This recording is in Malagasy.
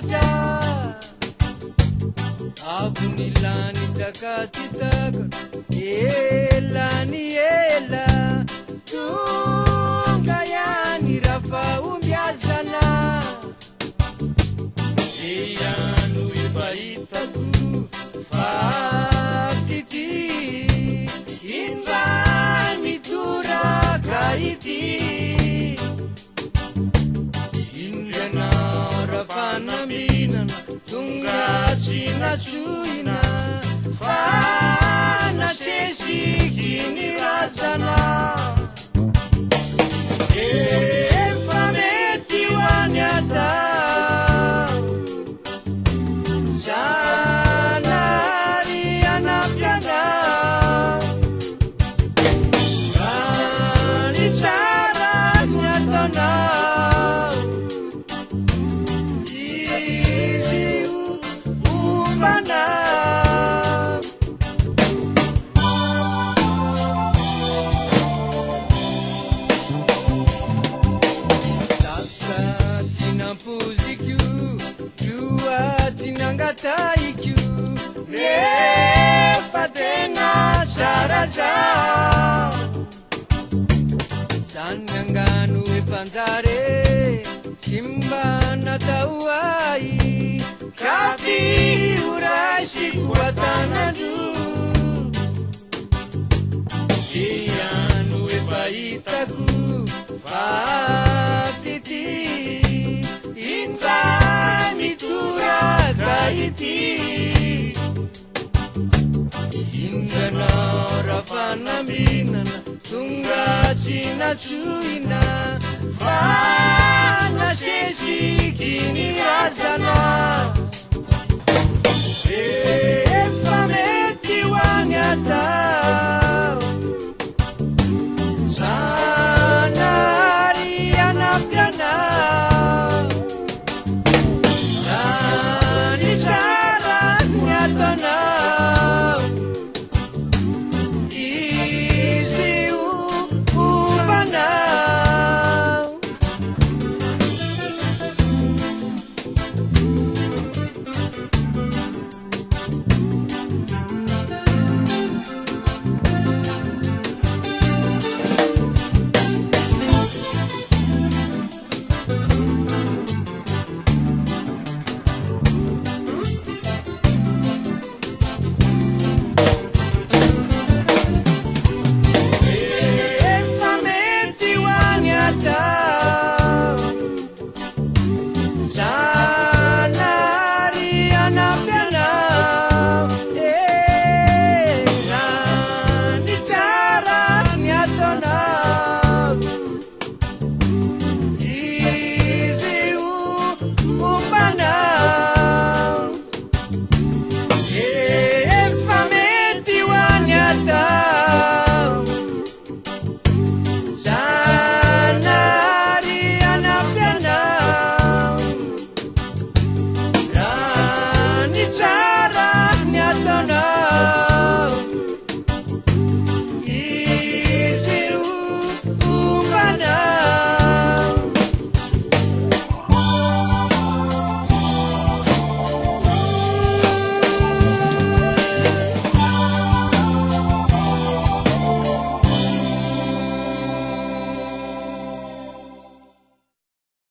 tratra avonilany takatitaka elany ela tonga ihany rafa ombiazana iano efa hitako fafity indray mitoraka ity indriana rafanambinana tonga tsy natsoina fa nasesiky ny razana efa mety ho any atao zanary anampianao any tsara ny ataonao izy ombanao taka tsy nampoziko ioa tsy nangataiko nefa tena tsara zao sany angano efanjare tsy mba natao ay ka fioraisiko atanandro iano efa hitako fafity indray mitoraka ity indrana rafanambinana tonga tsy natsoina